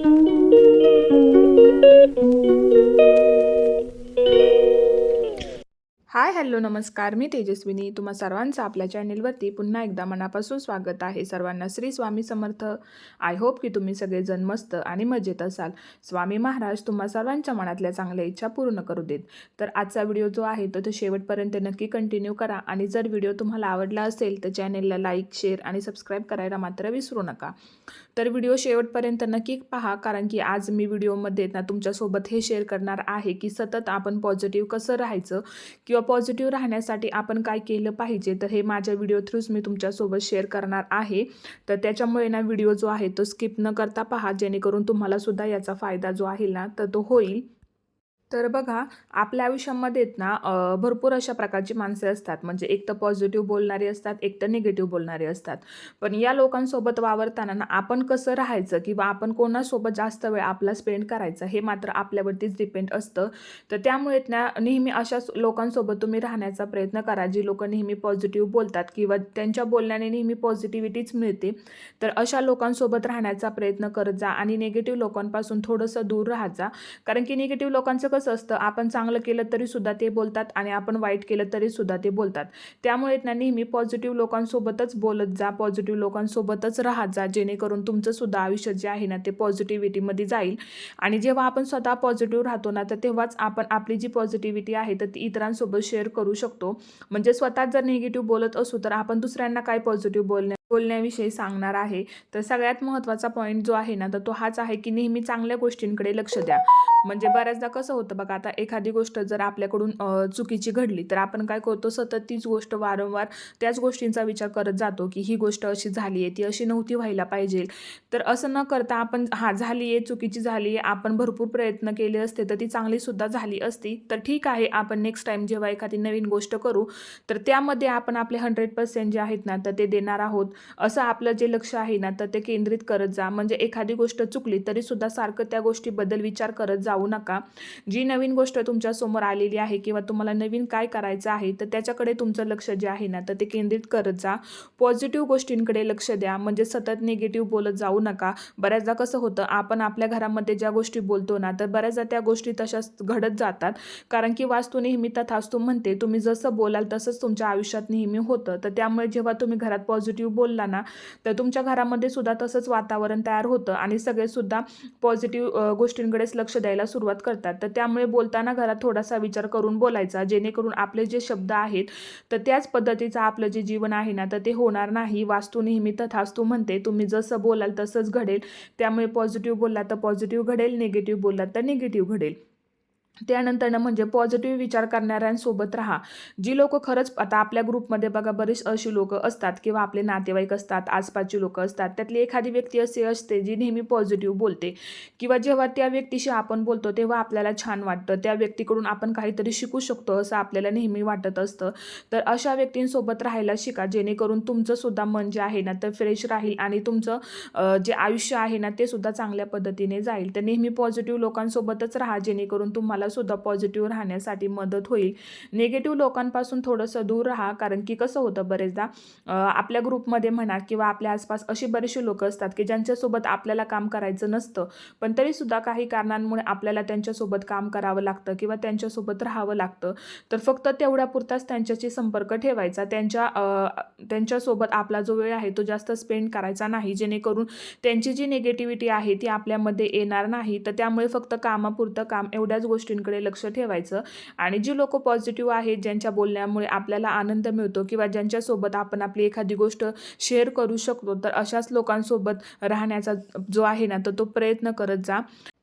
Hi hello नमस्कार, मी तेजस्विनी तुम्हा सर्वांचं आपल्या चॅनेलवरती पुन्हा एकदा मनापासून स्वागत आहे. सर्वांना श्री स्वामी समर्थ. आय होप की तुम्ही सगळेजण मस्त आणि मजेत असाल. स्वामी महाराज तुम्हा सर्वांच्या मनातल्या चांगल्या इच्छा पूर्ण करू देत. तर आजचा व्हिडिओ जो आहे तो शेवटपर्यंत नक्की कंटिन्यू करा आणि जर व्हिडिओ तुम्हाला आवडला असेल तर चॅनेलला लाईक, शेअर आणि सबस्क्राईब करायला मात्र विसरू नका. तर व्हिडिओ शेवटपर्यंत नक्की पहा, कारण की आज मी व्हिडिओमध्ये ना तुमच्यासोबत हे शेअर करणार आहे की सतत आपण पॉझिटिव्ह कसं राहायचं किंवा पॉझिटिव्ह राहण्यासाठी आपण काय केलं पाहिजे. तर हे माझ्या व्हिडिओ थ्रूच मी तुमच्यासोबत शेअर करणार आहे. तर त्याच्यामुळे ना व्हिडिओ जो आहे तो स्किप न करता पहा, जेणेकरून तुम्हाला सुद्धा याचा फायदा जो आहे ना तर तो होईल. तर बघा, आपल्या आयुष्यामध्ये ना भरपूर अशा प्रकारची माणसे असतात. म्हणजे एक तर पॉझिटिव्ह बोलणारे असतात, एक तर निगेटिव्ह बोलणारे असतात. पण या लोकांसोबत वावरताना ना आपण कसं राहायचं किंवा आपण कोणासोबत जास्त वेळ आपला स्पेंड करायचा हे मात्र आपल्यावरतीच डिपेंड असतं. तर त्यामुळे ना नेहमी अशाच लोकांसोबत तुम्ही राहण्याचा प्रयत्न करा, जी लोकं नेहमी पॉझिटिव्ह बोलतात किंवा त्यांच्या बोलण्याने नेहमी पॉझिटिव्हिटीच मिळते. तर अशा लोकांसोबत राहण्याचा प्रयत्न करत जा आणि निगेटिव्ह लोकांपासून थोडंसं दूर राहत जा. कारण की निगेटिव्ह लोकांचं कसं असतं, आपण चांगलं केलं तरी सुद्धा ते बोलतात आणि आपण वाईट केलं तरी सुद्धा ते बोलतात. त्यामुळे ना नेहमी पॉझिटिव्ह लोकांसोबतच बोलत जा, पॉझिटिव्ह लोकांसोबतच राहत जा, जेणेकरून तुमचं सुद्धा आयुष्य जे आहे ना ते पॉझिटिव्हिटीमध्ये जाईल. आणि जेव्हा आपण स्वतः पॉझिटिव्ह राहतो ना तर तेव्हाच आपण आपली जी पॉझिटिव्हिटी आहे तर ती इतरांसोबत शेअर करू शकतो. म्हणजे स्वतः जर निगेटिव्ह बोलत असू तर आपण दुसऱ्यांना काय पॉझिटिव्ह बोलण्याविषयी सांगणार आहे. तर सगळ्यात महत्त्वाचा पॉईंट जो आहे ना तर तो हाच आहे की नेहमी चांगल्या गोष्टींकडे लक्ष द्या. म्हणजे बऱ्याचदा कसं होतं बघा, आता एखादी गोष्ट जर आपल्याकडून चुकीची घडली तर आपण काय करतो, सतत तीच गोष्ट वारंवार त्याच गोष्टींचा विचार करत जातो की ही गोष्ट अशी झाली आहे, ती अशी नव्हती व्हायला पाहिजे. तर असं न करता आपण झाली आहे, चुकीची झाली आहे, आपण भरपूर प्रयत्न केले असते तर ती चांगलीसुद्धा झाली असती, तर ठीक आहे, आपण नेक्स्ट टाईम जेव्हा एखादी नवीन गोष्ट करू तर त्यामध्ये आपण आपले 100% जे आहेत ना तर ते देणार आहोत. असं आपलं जे लक्ष आहे ना तर ते केंद्रित करत जा. म्हणजे एखादी गोष्ट चुकली तरी सुद्धा सारखं त्या गोष्टीबद्दल विचार करत जाऊ नका. जी नवीन गोष्ट तुमच्या समोर आलेली आहे किंवा तुम्हाला नवीन काय करायचं आहे तर त्याच्याकडे तुमचं लक्ष जे आहे ना तर ते केंद्रित करत जा. पॉझिटिव्ह गोष्टींकडे लक्ष द्या. म्हणजे सतत निगेटिव्ह बोलत जाऊ नका. बऱ्याचदा कसं होतं, आपण आपल्या घरामध्ये ज्या गोष्टी बोलतो ना तर बऱ्याचदा त्या गोष्टी तशाच घडत जातात. कारण की वास्तू नेहमी तथास्तु म्हणते. तुम्ही जसं बोलाल तसंच तुमच्या आयुष्यात नेहमी होतं. तर त्यामुळे जेव्हा तुम्ही घरात पॉझिटिव्ह बोलला ना तर तुमच्या घरामध्ये सुद्धा तसंच वातावरण तयार होतं आणि सगळे सुद्धा पॉझिटिव्ह गोष्टींकडेच लक्ष द्यायला सुरुवात करतात. तर त्यामुळे बोलताना घरात थोडासा विचार करून बोलायचा, जेणेकरून आपले जे शब्द आहेत तर त्याच पद्धतीचं आपलं जे जीवन आहे ना तर ते होणार नाही. वास्तू नेहमी तथास्तु म्हणते. तुम्ही जसं बोलाल तसंच घडेल. त्यामुळे पॉझिटिव्ह बोललात तर पॉझिटिव्ह घडेल, निगेटिव्ह बोललात तर निगेटिव्ह घडेल. त्यानंतर म्हणजे पॉझिटिव्ह विचार करणाऱ्यांसोबत राहा. जी लोकं खरंच, आता आपल्या ग्रुपमध्ये बघा बरीच अशी लोकं असतात किंवा आपले नातेवाईक असतात, आसपासची लोकं असतात. त्यातली एखादी व्यक्ती अशी असते जी नेहमी पॉझिटिव्ह बोलते किंवा जेव्हा त्या व्यक्तीशी आपण बोलतो तेव्हा आपल्याला छान वाटतं. त्या व्यक्तीकडून आपण काहीतरी शिकू शकतो असं आपल्याला नेहमी वाटत असतं. तर अशा व्यक्तींसोबत राहायला शिका, जेणेकरून तुमचं सुद्धा मन जे आहे ना तर फ्रेश राहील आणि तुमचं जे आयुष्य आहे ना ते सुद्धा चांगल्या पद्धतीने जाईल. तर नेहमी पॉझिटिव्ह लोकांसोबतच राहा, जेणेकरून तुम्हाला सुद्धा पॉझिटिव्ह राहण्यासाठी मदत होईल. निगेटिव्ह लोकांपासून थोडंसं दूर राहा. कारण की कसं होतं, बरेचदा आपल्या ग्रुपमध्ये म्हणा किंवा आपल्या आसपास अशी बरीचशी लोकं असतात की ज्यांच्यासोबत आपल्याला काम करायचं नसतं, पण तरीसुद्धा काही कारणांमुळे आपल्याला त्यांच्यासोबत काम करावं लागतं किंवा त्यांच्यासोबत राहावं लागतं. तर फक्त तेवढ्यापुरताच त्यांच्याशी संपर्क ठेवायचा. त्यांच्यासोबत आपला जो वेळ आहे तो जास्त स्पेंड करायचा नाही, जेणेकरून त्यांची जी निगेटिव्हिटी आहे ती आपल्यामध्ये येणार नाही. तर त्यामुळे फक्त कामापुरतं काम एवढ्याच गोष्टींकडे लक्ष ठेवायचं. आणि जी लोकं पॉझिटिव्ह आहेत, ज्यांच्या बोलण्यामुळे आपल्याला आनंद मिळतो किंवा ज्यांच्यासोबत आपण आपली एखादी गोष्ट शेअर करू शकतो, तर अशाच लोकांसोबत राहण्याचा जो आहे ना तर तो प्रयत्न करत जा.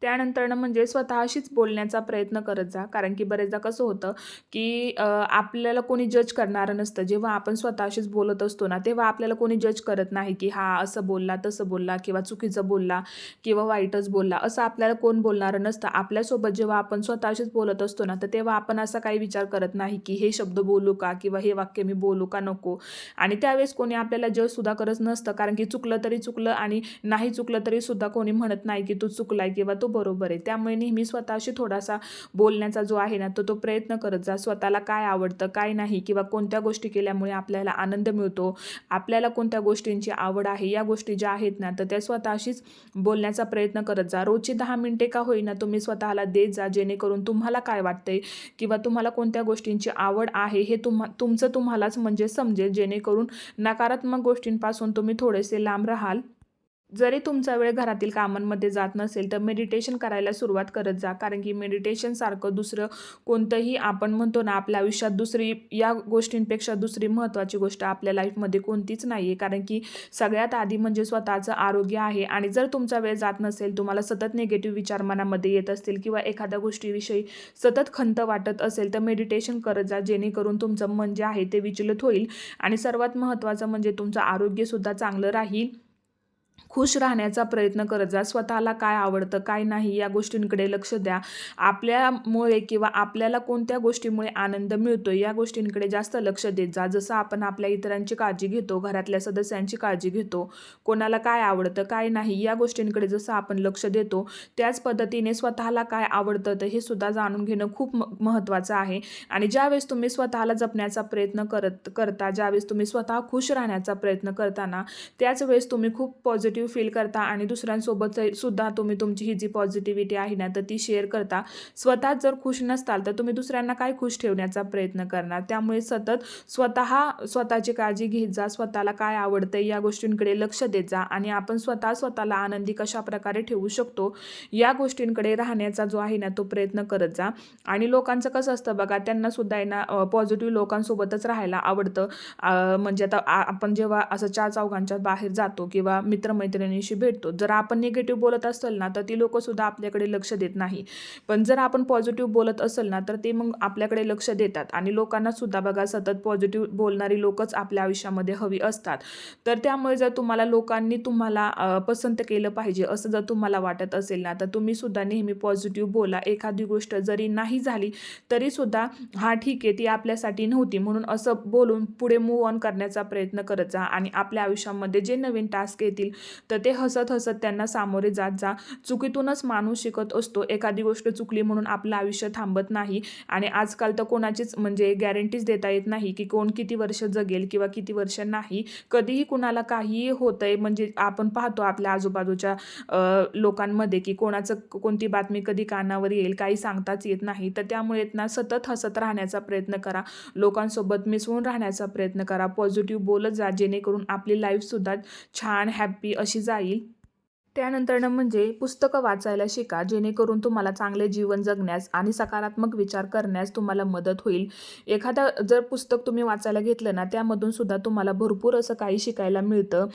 त्यानंतर म्हणजे स्वतःशीच बोलण्याचा प्रयत्न करत जा. कारण की बरेचदा कसं होतं की आपल्याला कोणी जज करणारं नसतं. जेव्हा आपण स्वतःशीच बोलत असतो ना तेव्हा आपल्याला कोणी जज करत नाही की हा असं बोलला, तसं बोलला किंवा चुकीचं बोलला किंवा वाईटच बोलला, असं आपल्याला कोण बोलणारं नसतं. आपल्यासोबत जेव्हा आपण स्वतःशीच बोलत असतो ना तर तेव्हा आपण असा काही विचार करत नाही की हे शब्द बोलू का किंवा हे वाक्य मी बोलू का नको. आणि त्यावेळेस कोणी आपल्याला जज सुद्धा करत नसतं. कारण की चुकलं तरी चुकलं आणि नाही चुकलं तरी सुद्धा कोणी म्हणत नाही की तू चुकलाय किंवा तू बरोबर आहे. त्यामुळे नेहमी स्वतःशी थोडासा बोलण्याचा जो आहे ना, तो प्रयत्न करत जा. स्वतःला काय आवडतं, काय नाही किंवा कोणत्या गोष्टी केल्यामुळे आपल्याला आनंद मिळतो, आपल्याला कोणत्या गोष्टींची आवड आहे, या गोष्टी ज्या आहेत ना, तर त्या स्वतःशीच बोलण्याचा प्रयत्न करत जा. रोजची 10 मिनिटे का होईना तुम्ही स्वतःला देत जा, जेणेकरून तुम्हाला काय वाटतंय किंवा तुम्हाला कोणत्या गोष्टींची आवड आहे हे तुमचं तुम्हालाच म्हणजे समजेल, जेणेकरून नकारात्मक गोष्टींपासून तुम्ही थोडेसे लांब राहाल. जरी तुमचा वेळ घरातील कामांमध्ये जात नसेल तर मेडिटेशन करायला सुरुवात करत जा. कारण की मेडिटेशनसारखं दुसरं कोणतंही आपण म्हणतो ना, आपल्या आयुष्यात दुसरी या गोष्टींपेक्षा दुसरी महत्त्वाची गोष्ट आपल्या लाईफमध्ये कोणतीच नाही आहे. कारण की सगळ्यात आधी म्हणजे स्वतःचं आरोग्य आहे. आणि जर तुमचा वेळ जात नसेल, तुम्हाला सतत निगेटिव्ह विचार मनामध्ये येत असतील किंवा एखाद्या गोष्टीविषयी सतत खंत वाटत असेल तर मेडिटेशन करत जा, जेणेकरून तुमचं मन जे आहे ते विचलित होईल. आणि सर्वात महत्त्वाचं म्हणजे तुमचं आरोग्यसुद्धा चांगलं राहील. खुश राहण्याचा प्रयत्न करत जा. स्वतःला काय आवडतं, काय नाही या गोष्टींकडे लक्ष द्या. आपल्यामुळे किंवा आपल्याला कोणत्या गोष्टीमुळे आनंद मिळतो या गोष्टींकडे जास्त लक्ष देत जा. जसं आपण आपल्या इतरांची काळजी घेतो, घरातल्या सदस्यांची काळजी घेतो, कोणाला काय आवडतं, काय नाही या गोष्टींकडे जसं आपण लक्ष देतो, त्याच पद्धतीने स्वतःला काय आवडतं तर हे सुद्धा जाणून घेणं खूप महत्त्वाचं आहे. आणि ज्यावेळेस तुम्ही स्वतःला जपण्याचा प्रयत्न करता, ज्यावेळेस तुम्ही स्वतः खुश राहण्याचा प्रयत्न करता ना, त्याच वेळेस तुम्ही खूप पॉझिटिव्ह फील करता आणि दुसऱ्यांसोबत सुद्धा तुम्ही तुमची ही जी पॉझिटिव्हिटी आहे ना, तर ती शेअर करता. स्वतः जर खुश नसताल तर तुम्ही दुसऱ्यांना काय खुश ठेवण्याचा प्रयत्न करणार. त्यामुळे सतत स्वतःची काळजी घेत जा. स्वतःला काय आवडतंय या गोष्टींकडे लक्ष देत जा. आणि आपण स्वतःला आनंदी कशा प्रकारे ठेवू शकतो या गोष्टींकडे राहण्याचा जो आहे ना, तो प्रयत्न करत जा. आणि लोकांचं कसं असतं बघा, त्यांना सुद्धा आहे ना पॉझिटिव्ह लोकांसोबतच राहायला आवडतं. म्हणजे आता आपण जेव्हा असं चार चौघांच्या बाहेर जातो किंवा मित्रमैत्रिणींशी भेटतो, जर आपण निगेटिव्ह बोलत असेल ना, तर ती लोकंसुद्धा आपल्याकडे लक्ष देत नाही. पण जर आपण पॉझिटिव्ह बोलत असेल ना, तर ते मग आपल्याकडे लक्ष देतात. आणि लोकांना सुद्धा बघा, सतत पॉझिटिव्ह बोलणारी लोकच आपल्या आयुष्यामध्ये हवी असतात. तर त्यामुळे जर तुम्हाला लोकांनी तुम्हाला पसंत केलं पाहिजे असं जर तुम्हाला वाटत असेल ना, तर तुम्ही सुद्धा नेहमी पॉझिटिव्ह बोला. एखादी गोष्ट जरी नाही झाली तरी सुद्धा हां ठीक आहे, ती आपल्यासाठी नव्हती म्हणून असं बोलून पुढे मूव्ह ऑन करण्याचा प्रयत्न करत जा. आणि आपल्या आयुष्यामध्ये जे नवीन टास्क येतील तर ते हसत हसत त्यांना सामोरे जात जा. चुकीतूनच माणूस शिकत असतो. एखादी गोष्ट चुकली म्हणून आपलं आयुष्य थांबत नाही. आणि आजकाल तर कोणाचीच म्हणजे गॅरंटीज देता येत नाही की कोण किती वर्ष जगेल किंवा किती वर्ष नाही. कधीही कुणाला काहीही होतंय. म्हणजे आपण पाहतो आपल्या आजूबाजूच्या लोकांमध्ये की कोणाचं कोणती बातमी कधी कानावर येईल काही सांगताच येत नाही. तर त्यामुळे ना सतत हसत राहण्याचा प्रयत्न करा. लोकांसोबत मिसळून राहण्याचा प्रयत्न करा. पॉझिटिव्ह बोलत जा, जेणेकरून आपली लाईफसुद्धा छान हॅप्पी अशी जाईल. त्यानंतरनं म्हणजे पुस्तकं वाचायला शिका, जेणेकरून तुम्हाला चांगले जीवन जगण्यास आणि सकारात्मक विचार करण्यास तुम्हाला मदत होईल. एखादं जर पुस्तक तुम्ही वाचायला घेतलं ना, त्यामधून सुद्धा तुम्हाला भरपूर असं काही शिकायला मिळतं.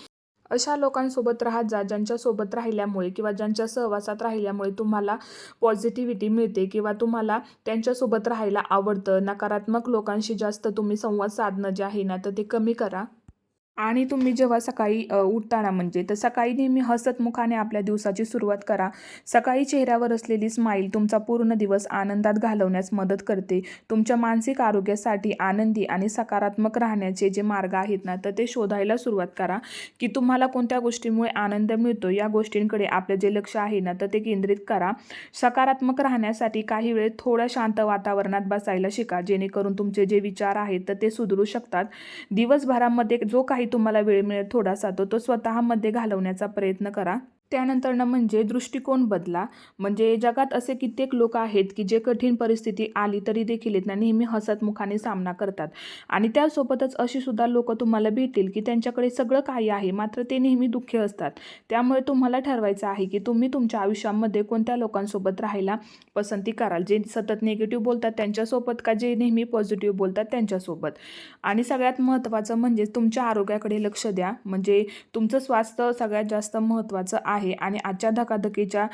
अशा लोकांसोबत राहत जा, ज्यांच्यासोबत राहिल्यामुळे किंवा ज्यांच्या सहवासात राहिल्यामुळे तुम्हाला पॉझिटिव्हिटी मिळते किंवा तुम्हाला त्यांच्यासोबत राहायला आवडतं. नकारात्मक लोकांशी जास्त तुम्ही संवाद साधणं जे आहे ना, तर ते कमी करा. आणि तुम्ही जेव्हा सकाळी उठताना म्हणजे तर सकाळी नेहमी हसतमुखाने आपल्या दिवसाची सुरुवात करा. सकाळी चेहऱ्यावर असलेली स्माईल तुमचा पूर्ण दिवस आनंदात घालवण्यास मदत करते. तुमच्या मानसिक आरोग्यासाठी आनंदी आणि सकारात्मक राहण्याचे जे मार्ग आहेत ना, तर ते शोधायला सुरुवात करा. की तुम्हाला कोणत्या गोष्टीमुळे आनंद मिळतो या गोष्टींकडे आपलं जे लक्ष आहे ना, तर ते केंद्रित करा. सकारात्मक राहण्यासाठी काही वेळ थोड्या शांत वातावरणात बसायला शिका, जेणेकरून तुमचे जे विचार आहेत तर ते सुधरू शकतात. दिवसभरामध्ये जो काही तुम्हाला वेळ मिळेल थोडासा तो स्वतःमध्ये घालवण्याचा प्रयत्न करा. त्यानंतरनं म्हणजे दृष्टिकोन बदला. म्हणजे जगात असे कित्येक लोक आहेत की जे कठीण परिस्थिती आली तरी देखील ना नेहमी हसतमुखाने सामना करतात. आणि त्यासोबतच अशी सुद्धा लोक तुम्हाला भेटतील की त्यांच्याकडे सगळं काही आहे, मात्र ते नेहमी दुःखी असतात. त्यामुळे तुम्हाला ठरवायचं आहे की तुम्ही तुमच्या आयुष्यामध्ये कोणत्या लोकांसोबत राहायला पसंती कराल. जे सतत निगेटिव्ह बोलतात त्यांच्यासोबत का जे नेहमी पॉझिटिव्ह बोलतात त्यांच्यासोबत. आणि सगळ्यात महत्त्वाचं म्हणजे तुमच्या आरोग्याकडे लक्ष द्या. म्हणजे तुमचं स्वास्थ्य सगळ्यात जास्त महत्त्वाचं आहे. आणि आजच्या धकाधकीच्या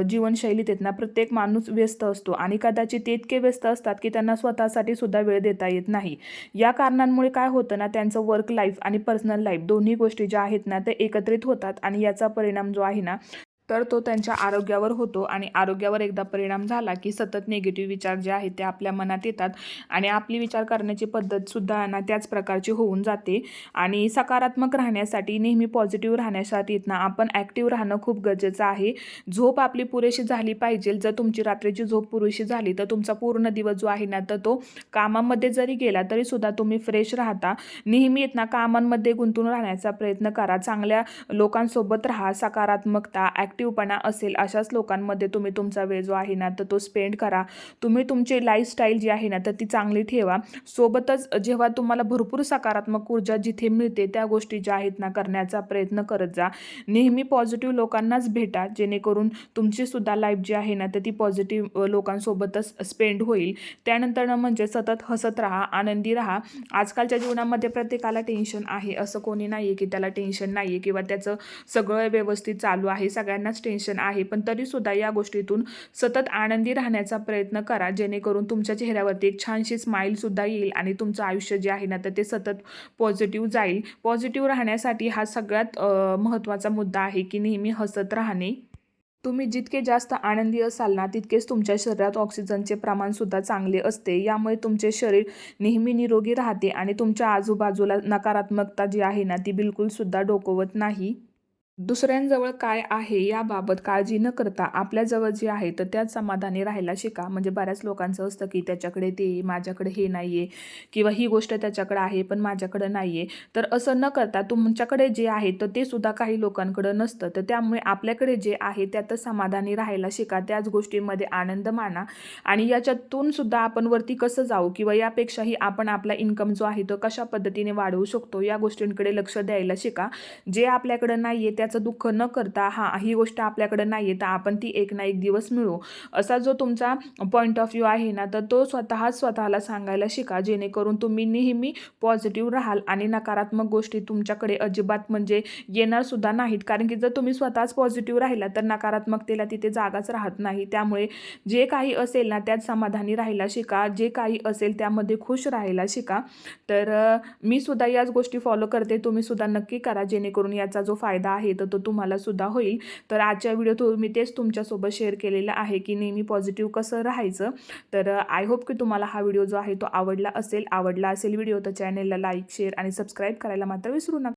जीवनशैलीत आहेत ना, प्रत्येक माणूस व्यस्त असतो आणि कदाचित ते इतके व्यस्त असतात की त्यांना स्वतःसाठी सुद्धा वेळ देता येत नाही. या कारणांमुळे काय होतं ना, त्यांचं वर्क लाईफ आणि पर्सनल लाईफ दोन्ही गोष्टी ज्या आहेत ना ते एकत्रित होतात आणि याचा परिणाम जो आहे ना तर तो त्यांच्या आरोग्यावर होतो आणि आरोग्यावर एकदा परिणाम झाला की सतत निगेटिव्ह विचार जे आहेत ते आपल्या मनात येतात आणि आपली विचार करण्याची पद्धतसुद्धा ना त्याच प्रकारची होऊन जाते. आणि सकारात्मक राहण्यासाठी, नेहमी पॉझिटिव्ह राहण्यासाठी ना आपण ॲक्टिव्ह राहणं खूप गरजेचं आहे. झोप आपली पुरेशी झाली पाहिजे. जर तुमची रात्रीची झोप पुरेशी झाली तर तुमचा पूर्ण दिवस जो आहे ना तर तो कामामध्ये जरी गेला तरीसुद्धा तुम्ही फ्रेश राहता. नेहमी ना कामांमध्ये गुंतून राहण्याचा प्रयत्न करा. चांगल्या लोकांसोबत राहा. सकारात्मकता, ॲक्टिव्हपणा असेल अशाच लोकांमध्ये तुम्ही तुमचा वेळ जो आहे ना तर तो स्पेंड करा. तुम्ही तुमची लाईफस्टाईल जी आहे ना तर ती चांगली ठेवा. सोबतच जेव्हा तुम्हाला भरपूर सकारात्मक ऊर्जा जिथे मिळते त्या गोष्टी ज्या आहेत ना करण्याचा प्रयत्न करत जा. नेहमी पॉझिटिव्ह लोकांनाच भेटा, जेणेकरून तुमचीसुद्धा लाईफ जी आहे ना तर ती पॉझिटिव्ह लोकांसोबतच स्पेंड होईल. त्यानंतर म्हणजे सतत हसत राहा, आनंदी राहा. आजकालच्या जीवनामध्ये प्रत्येकाला टेन्शन आहे, असं कोणी नाही आहे की त्याला टेन्शन नाही आहे किंवा त्याचं सगळं व्यवस्थित चालू आहे. सगळ्यांनाच टेन्शन आहे, पण तरीसुद्धा या गोष्टीतून सतत आनंदी राहण्याचा प्रयत्न करा, जेणेकरून तुमच्या चेहऱ्यावरती एक छानशी स्माईलसुद्धा येईल आणि तुमचं आयुष्य जे आहे ना तर ते सतत पॉझिटिव्ह जाईल. पॉझिटिव्ह राहण्यासाठी हा सगळ्यात महत्त्वाचा मुद्दा आहे की नेहमी हसत राहणे. तुम्ही जितके जास्त आनंदी असाल ना तितकेच तुमच्या शरीरात ऑक्सिजनचे प्रमाणसुद्धा चांगले असते. यामुळे तुमचे शरीर नेहमी निरोगी राहते आणि तुमच्या आजूबाजूला नकारात्मकता जी आहे ना ती बिलकुलसुद्धा डोकावत नाही. दुसऱ्यांजवळ काय आहे याबाबत काळजी न करता आपल्याजवळ जे आहे तर त्यात समाधानी राहायला शिका. म्हणजे बऱ्याच लोकांचं असतं की त्याच्याकडे ते आहे, माझ्याकडे हे नाही आहे, किंवा ही गोष्ट त्याच्याकडे आहे पण माझ्याकडे नाही आहे. तर असं न करता तुमच्याकडे जे आहे तर ते सुद्धा काही लोकांकडे नसतं. तर त्यामुळे आपल्याकडे जे आहे त्यातच समाधानी राहायला शिका. त्याच गोष्टींमध्ये आनंद माना आणि याच्यातून सुद्धा आपण वरती कसं जाऊ किंवा यापेक्षाही आपण आपला इन्कम जो आहे तो कशा पद्धतीने वाढवू शकतो या गोष्टींकडे लक्ष द्यायला शिका. जे आपल्याकडे नाही आहे त्याचं दुःख न करता ही गोष्ट आपल्याकडे नाही आहे तर आपण ती एक ना एक दिवस मिळवू, असा जो तुमचा पॉईंट ऑफ व्ह्यू आहे ना तर तो स्वतःला सांगायला शिका, जेणेकरून तुम्ही नेहमी पॉझिटिव्ह राहाल आणि नकारात्मक गोष्टी तुमच्याकडे अजिबात म्हणजे येणार सुद्धा नाहीत. कारण की जर तुम्ही स्वतःच पॉझिटिव्ह राहिला तर नकारात्मकतेला तिथे जागाच राहत नाही. त्यामुळे जे काही असेल ना त्यात समाधानी राहायला शिका. जे काही असेल त्यामध्ये खुश राहायला शिका. तर मी सुद्धा याच गोष्टी फॉलो करते. तुम्ही सुद्धा नक्की करा, जेणेकरून याचा जो फायदा आहे तर तो तुम्हाला सुद्धा होईल. तर आजच्या व्हिडिओत मी तेच तुमच्यासोबत शेअर केलेलं आहे की नेहमी पॉझिटिव्ह कसं राहायचं. तर आय होप की तुम्हाला हा व्हिडिओ जो आहे तो आवडला असेल व्हिडिओ तर चॅनेलला लाईक, शेअर आणि सबस्क्राईब करायला मात्र विसरू नका.